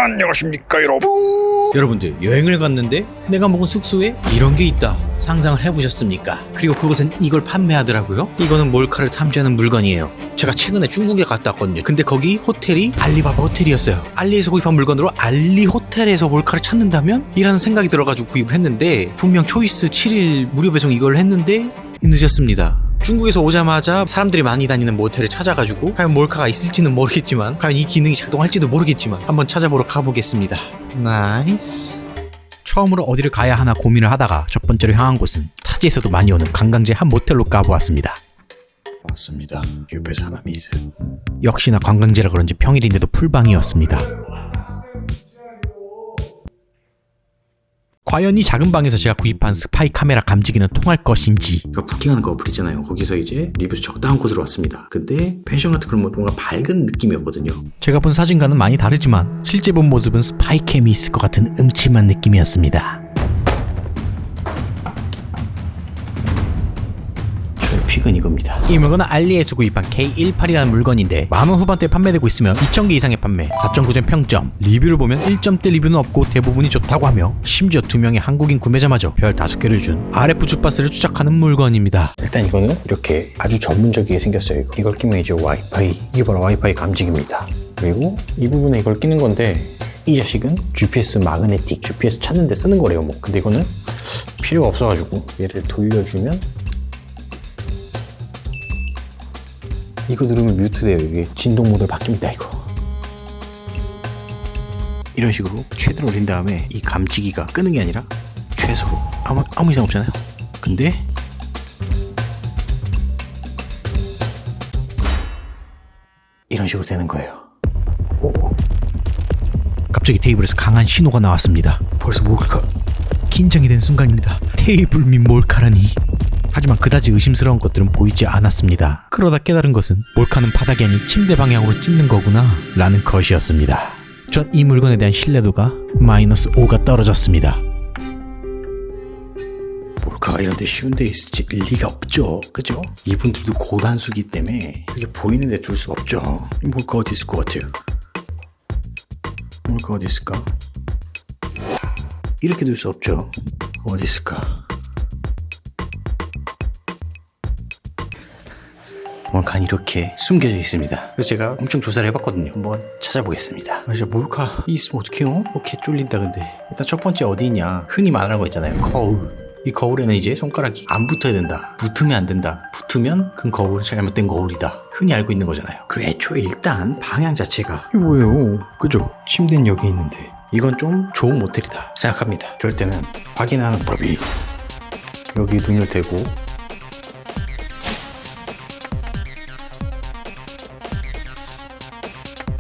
안녕하십니까 여러분들, 여행을 갔는데 내가 묵은 숙소에 이런 게 있다 상상을 해보셨습니까? 그리고 그곳은 이걸 판매하더라고요. 이거는 몰카를 탐지하는 물건이에요. 제가 최근에 중국에 갔다 왔거든요. 근데 거기 호텔이 알리바바 호텔이었어요. 알리에서 구입한 물건으로 알리 호텔에서 몰카를 찾는다면? 이라는 생각이 들어가지고 구입을 했는데, 분명 초이스 7일 무료 배송 이걸 했는데 늦었습니다. 중국에서 오자마자 사람들이 많이 다니는 모텔을 찾아가지고 과연 몰카가 있을지는 모르겠지만, 과연 이 기능이 작동할지도 모르겠지만 한번 찾아보러 가보겠습니다. 나이스. 처음으로 어디를 가야 하나 고민을 하다가 첫 번째로 향한 곳은 타지에서도 많이 오는 관광지 한 모텔로 가보았습니다. 맞습니다. 옆에 사람이 있어요. 역시나 관광지라 그런지 평일인데도 풀방이었습니다. 과연 이 작은 방에서 제가 구입한 스파이 카메라 감지기는 통할 것인지. 그러니까 부킹하는 거 어플 있잖아요. 거기서 이제 리뷰 적당한 곳으로 왔습니다. 근데 펜션 같은 그런 뭔가 밝은 느낌이었거든요. 제가 본 사진과는 많이 다르지만 실제 본 모습은 스파이캠이 있을 것 같은 음침한 느낌이었습니다. 저의 픽은 이겁니다. 이 물건은 알리에서 구입한 K18이라는 물건인데 만원 후반대에 판매되고 있으며 2,000개 이상의 판매, 4.9점 평점, 리뷰를 보면 1점대 리뷰는 없고 대부분이 좋다고 하며 심지어 2명의 한국인 구매자마저 별 5개를 준 RF 주파수를 추적하는 물건입니다. 일단 이거는 이렇게 아주 전문적이게 생겼어요. 이걸 끼면 이제 와이파이, 이게 바로 와이파이 감지기입니다. 그리고 이 부분에 이걸 끼는 건데, 이 자식은 GPS 마그네틱, GPS 찾는 데 쓰는 거래요. 뭐 근데 이거는 필요가 없어가지고 얘를 돌려주면 이거 누르면 뮤트돼요. 이게 진동 모드로 바뀝니다. 이거 이런 식으로 최대로 올린 다음에 이 감지기가 끄는 게 아니라 최소로 아무 이상 없잖아요. 근데 이런 식으로 되는 거예요. 오. 갑자기 테이블에서 강한 신호가 나왔습니다. 벌써 몰카. 긴장이 된 순간입니다. 테이블 및 몰카라니. 하지만 그다지 의심스러운 것들은 보이지 않았습니다. 그러다 깨달은 것은 몰카는 바닥이 아닌 침대 방향으로 찢는 거구나 라는 것이었습니다. 전 이 물건에 대한 신뢰도가 마이너스 5가 떨어졌습니다. 몰카가 이런 데 쉬운 데 있을지 일리가 없죠. 그죠? 이분들도 고단수기 때문에 이렇게 보이는 데 둘 수가 없죠. 몰카 어디 있을 것 같아요? 몰카 어디 있을까? 이렇게 둘 수 없죠. 어디 있을까? 몰카는 이렇게 숨겨져 있습니다. 그래서 제가 엄청 조사를 해봤거든요. 한번 찾아보겠습니다. 진짜 몰카 있으면 어떡해요? 이렇게 쫄린다. 근데 일단 첫 번째 어디 있냐, 흔히 말하는 거 있잖아요. 거울. 이 거울에는 이제 손가락이 안 붙어야 된다, 붙으면 안 된다, 붙으면 그 거울은 잘못된 거울이다, 흔히 알고 있는 거잖아요. 그리고 애초에 일단 방향 자체가 이게 뭐예요? 그죠? 침대는 여기 있는데 이건 좀 좋은 모텔이다 생각합니다. 그럴 때는 확인하는 법이, 여기 눈을 대고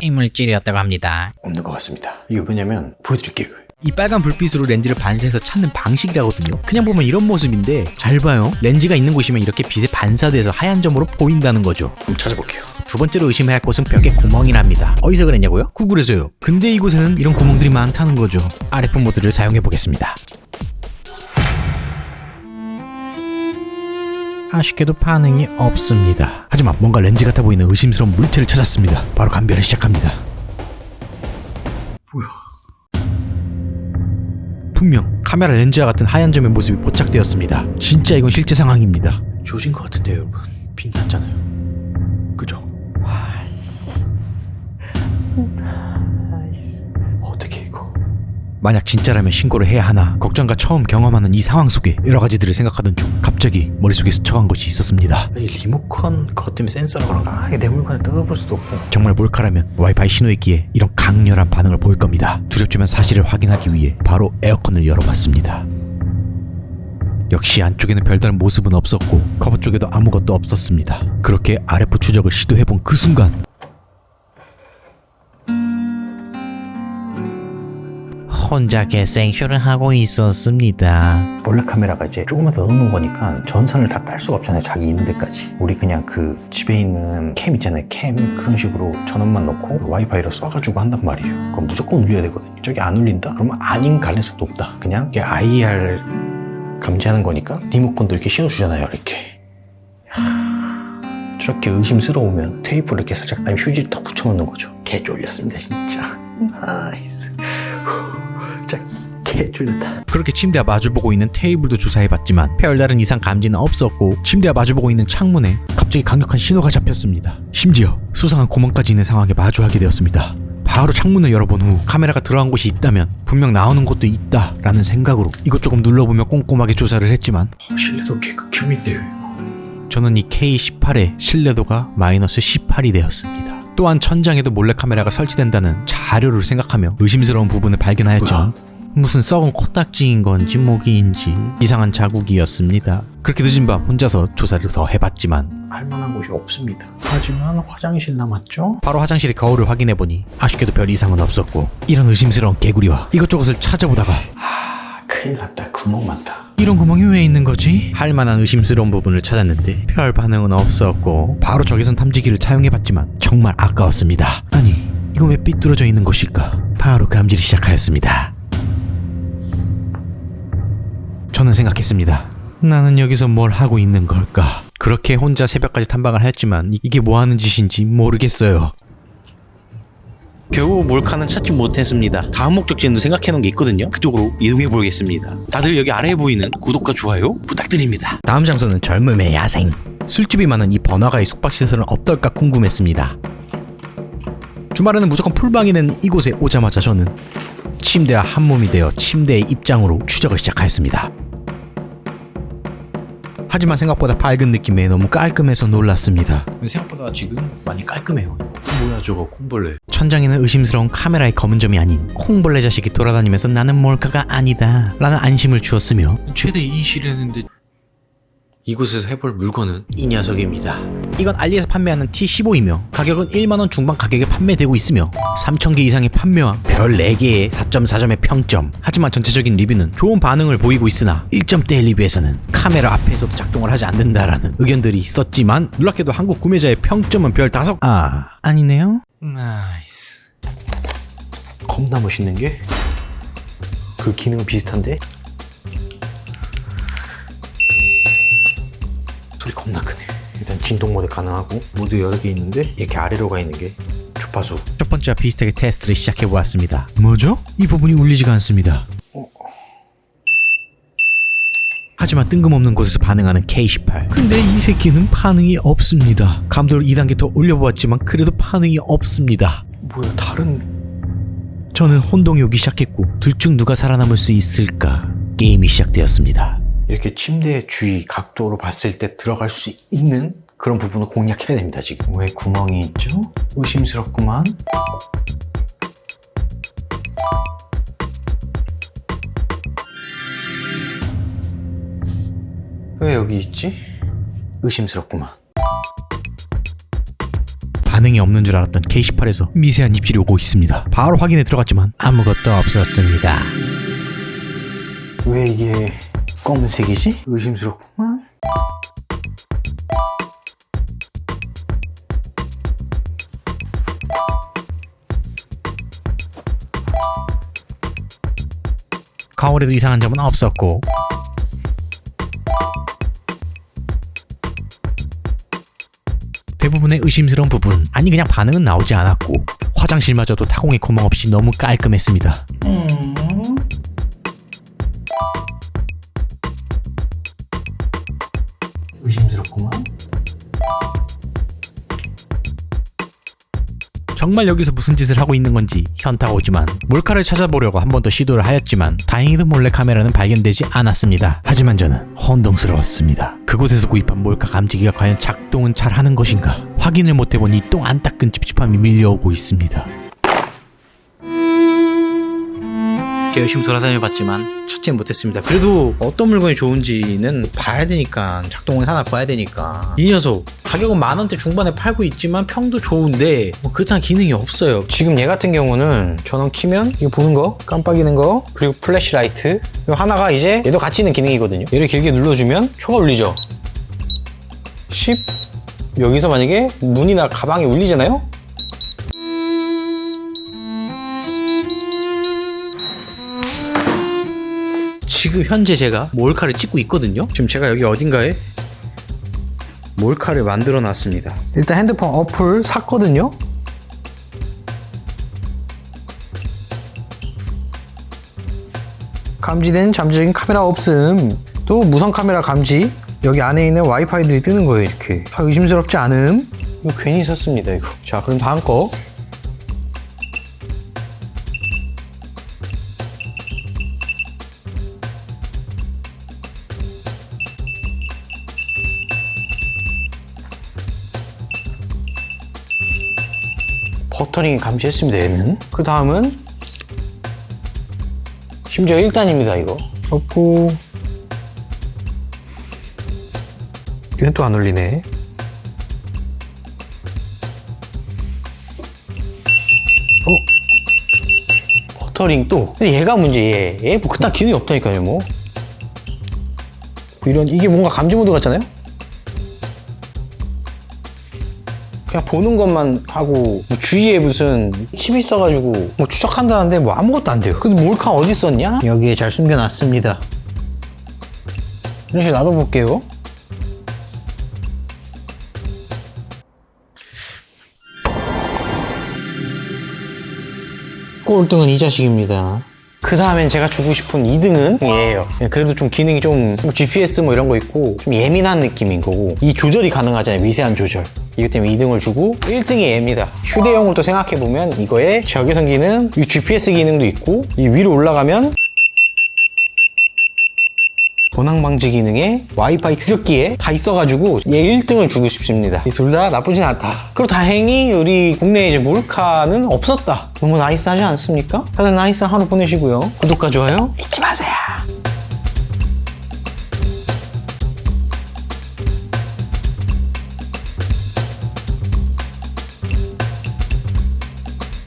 이물질이었다고 합니다. 없는 것 같습니다. 이게 뭐냐면 보여드릴게요. 이 빨간 불빛으로 렌즈를 반사해서 찾는 방식이라거든요. 그냥 보면 이런 모습인데 잘 봐요. 렌즈가 있는 곳이면 이렇게 빛에 반사돼서 하얀 점으로 보인다는 거죠. 한번 찾아볼게요. 두 번째로 의심해야 할 곳은 벽에 구멍이랍니다. 어디서 그랬냐고요? 구글에서요. 근데 이곳에는 이런 구멍들이 많다는 거죠. RF 모드를 사용해 보겠습니다. 아쉽게도 반응이 없습니다. 하지만 뭔가 렌즈 같아 보이는 의심스러운 물체를 찾았습니다. 바로 감별을 시작합니다. 뭐야? 분명 카메라 렌즈와 같은 하얀 점의 모습이 포착되었습니다. 진짜 이건 실제 상황입니다. 조진 것 같은데요, 여러분. 빛났잖아요. 그죠? 어떻게 이거? 만약 진짜라면 신고를 해야 하나 걱정과 처음 경험하는 이 상황 속에 여러 가지들을 생각하던 중 갑자기 머릿속에 스쳐간 것이 있었습니다. 이 리모컨 그것 때문에 센서라 그런가? 이게 내 물건을 뜯어볼 수도 없고. 정말 몰카라면 와이파이 신호있기에 이런 강렬한 반응을 보일 겁니다. 두렵지만 사실을 확인하기 위해 바로 에어컨을 열어봤습니다. 역시 안쪽에는 별다른 모습은 없었고 커버 쪽에도 아무것도 없었습니다. 그렇게 RF 추적을 시도해본 그 순간 혼자 개생쇼를 하고 있었습니다. 몰래 카메라가 이제 조금만 더 넣어놓은 거니까 전선을 다 딸 수가 없잖아요. 자기 있는 데까지. 우리 그냥 그 집에 있는 캠 있잖아요. 캠 그런 식으로 전원만 넣고 와이파이로 쏴가지고 한단 말이에요. 그럼 무조건 울려야 되거든요. 저기 안 울린다? 그러면 아닌 가능성도 높다. 그냥 이게 IR 감지하는 거니까 리모컨도 이렇게 신호 주잖아요. 이렇게. 저렇게 의심스러우면 테이프를 이렇게 살짝, 아니면 휴지를 딱 붙여놓는 거죠. 개 쫄렸습니다 진짜. 나이스. 자, 개 쫄렸다. 그렇게 침대와 마주보고 있는 테이블도 조사해봤지만 별다른 이상 감지는 없었고 침대와 마주보고 있는 창문에 갑자기 강력한 신호가 잡혔습니다. 심지어 수상한 구멍까지 있는 상황에 마주하게 되었습니다. 바로 창문을 열어본 후 카메라가 들어간 곳이 있다면 분명 나오는 곳도 있다라는 생각으로 이것저것 눌러보며 꼼꼼하게 조사를 했지만 신뢰도 개극혐인데요 이거. 저는 이 K18의 신뢰도가 마이너스 18이 되었습니다. 또한 천장에도 몰래카메라가 설치된다는 자료를 생각하며 의심스러운 부분을 발견하였죠. 무슨 썩은 코딱지인 건지 모기인지 이상한 자국이었습니다. 그렇게 늦은 밤 혼자서 조사를 더 해봤지만 할만한 곳이 없습니다. 하지만 화장실 남았죠? 바로 화장실의 거울을 확인해보니 아쉽게도 별 이상은 없었고 이런 의심스러운 개구리와 이것저것을 찾아보다가 큰일 났다. 구멍 많다. 이런 구멍이 왜 있는 거지? 할만한 의심스러운 부분을 찾았는데 별 반응은 없었고 바로 적외선 탐지기를 사용해봤지만 정말 아까웠습니다. 아니 이건 왜 삐뚤어져 있는 곳일까? 바로 감지를 시작하였습니다. 저는 생각했습니다. 나는 여기서 뭘 하고 있는 걸까? 그렇게 혼자 새벽까지 탐방을 했지만 이게 뭐 하는 짓인지 모르겠어요. 겨우 몰카는 찾지 못했습니다. 다음 목적지는 생각해놓은 게 있거든요. 그쪽으로 이동해 보겠습니다. 다들 여기 아래에 보이는 구독과 좋아요 부탁드립니다. 다음 장소는 젊음의 야생. 술집이 많은 이 번화가의 숙박시설은 어떨까 궁금했습니다. 주말에는 무조건 풀방이 되는 이곳에 오자마자 저는 침대와 한몸이 되어 침대의 입장으로 추적을 시작하였습니다. 하지만 생각보다 밝은 느낌에 너무 깔끔해서 놀랐습니다. 생각보다 지금 많이 깔끔해요. 뭐야 저거 콩벌레. 천장에는 의심스러운 카메라의 검은 점이 아닌 콩벌레 자식이 돌아다니면서 나는 몰카가 아니다 라는 안심을 주었으며 최대 2실했는데 이곳에서 해볼 물건은 이 녀석입니다. 이건 알리에서 판매하는 T15이며 가격은 1만원 중반 가격에 판매되고 있으며 3,000개 이상의 판매와 별 4개의 4.4점의 평점. 하지만 전체적인 리뷰는 좋은 반응을 보이고 있으나 1점대의 리뷰에서는 카메라 앞에서도 작동을 하지 않는다라는 의견들이 있었지만 놀랍게도 한국 구매자의 평점은 별 5... 아니네요. 나이스. 겁나 멋있는 게 그 기능은 비슷한데 소리 겁나 크네. 일단 진동 모드 가능하고 모드 여러 개 있는데 이렇게 아래로 가 있는 게 주파수. 첫 번째와 비슷하게 테스트를 시작해보았습니다. 뭐죠? 이 부분이 울리지가 않습니다. 하지만 뜬금없는 곳에서 반응하는 K18. 근데 이 새끼는 반응이 없습니다. 감도를 2단계 더 올려보았지만 그래도 반응이 없습니다. 뭐야 다른. 저는 혼동이 오기 시작했고 둘 중 누가 살아남을 수 있을까 게임이 시작되었습니다. 이렇게 침대의 주위 각도로 봤을 때 들어갈 수 있는 그런 부분을 공략해야 됩니다. 지금 왜 구멍이 있죠? 의심스럽구만. 왜 여기 있지? 의심스럽구만. 반응이 없는 줄 알았던 K18에서 미세한 입질이 오고 있습니다. 바로 확인에 들어갔지만 아무것도 없었습니다. 왜 이게 검은색이지? 의심스럽구만. 거울에도 이상한 점은 없었고 대부분의 의심스러운 부분, 아니 그냥 반응은 나오지 않았고 화장실마저도 타공의 구멍 없이 너무 깔끔했습니다. 의심스럽구만. 정말 여기서 무슨 짓을 하고 있는 건지 현타가 오지만 몰카를 찾아보려고 한 번 더 시도를 하였지만 다행히도 몰래카메라는 발견되지 않았습니다. 하지만 저는 혼동스러웠습니다. 그곳에서 구입한 몰카 감지기가 과연 작동은 잘하는 것인가? 확인을 못해본 이 똥 안 닦은 찝찝함이 밀려오고 있습니다. 열심히 돌아다녀봤지만 찾지는 못했습니다. 그래도 어떤 물건이 좋은지는 봐야 되니까, 작동을 하나 봐야 되니까. 이 녀석 가격은 10,000원대 중반에 팔고 있지만 평도 좋은데 뭐 그렇다는 기능이 없어요. 지금 얘 같은 경우는 전원 키면 이거 보는 거, 깜빡이는 거, 그리고 플래시라이트, 그리고 하나가 이제 얘도 같이 있는 기능이거든요. 얘를 길게 눌러주면 초가 울리죠. 10. 여기서 만약에 문이나 가방이 울리잖아요. 지금 현재 제가 몰카를 찍고 있거든요. 지금 제가 여기 어딘가에 몰카를 만들어 놨습니다. 일단 핸드폰 어플 샀거든요. 감지된 잠재적인 카메라 없음. 또 무선 카메라 감지. 여기 안에 있는 와이파이들이 뜨는 거예요. 이렇게 다 의심스럽지 않음. 이거 괜히 샀습니다 이거. 자, 그럼 다음 거. 버터링 감지했습니다 얘는. 그 다음은 심지어 1단입니다 이거. 없고 얘는 또 안 울리네. 버터링 또. 근데 얘가 문제. 얘 뭐 그딴 기능이 없다니까요 뭐. 이런 이게 뭔가 감지 모드 같잖아요. 그냥 보는 것만 하고 뭐 주위에 무슨 칩이 있어가지고 뭐 추적한다는데 뭐 아무것도 안 돼요. 근데 몰카 어디 있었냐? 여기에 잘 숨겨놨습니다. 이런 식으로 놔둬볼게요. 꼴등은 이 자식입니다. 그 다음엔 제가 주고 싶은 2등은 얘예요. 그래도 좀 기능이 좀 GPS 뭐 이런 거 있고 좀 예민한 느낌인 거고, 이 조절이 가능하잖아요. 미세한 조절. 이것 때문에 2등을 주고 1등이 얘입니다. 휴대용을 또 생각해보면 이거에 적외선 기능, 이 GPS 기능도 있고, 이 위로 올라가면 도난 방지 기능에 와이파이 추적기에 다 있어가지고 얘 1등을 주고 싶습니다. 이 둘 다 나쁘진 않다. 그리고 다행히 우리 국내에 이제 몰카는 없었다. 너무 나이스하지 않습니까? 다들 나이스한 하루 보내시고요. 구독과 좋아요 잊지 마세요.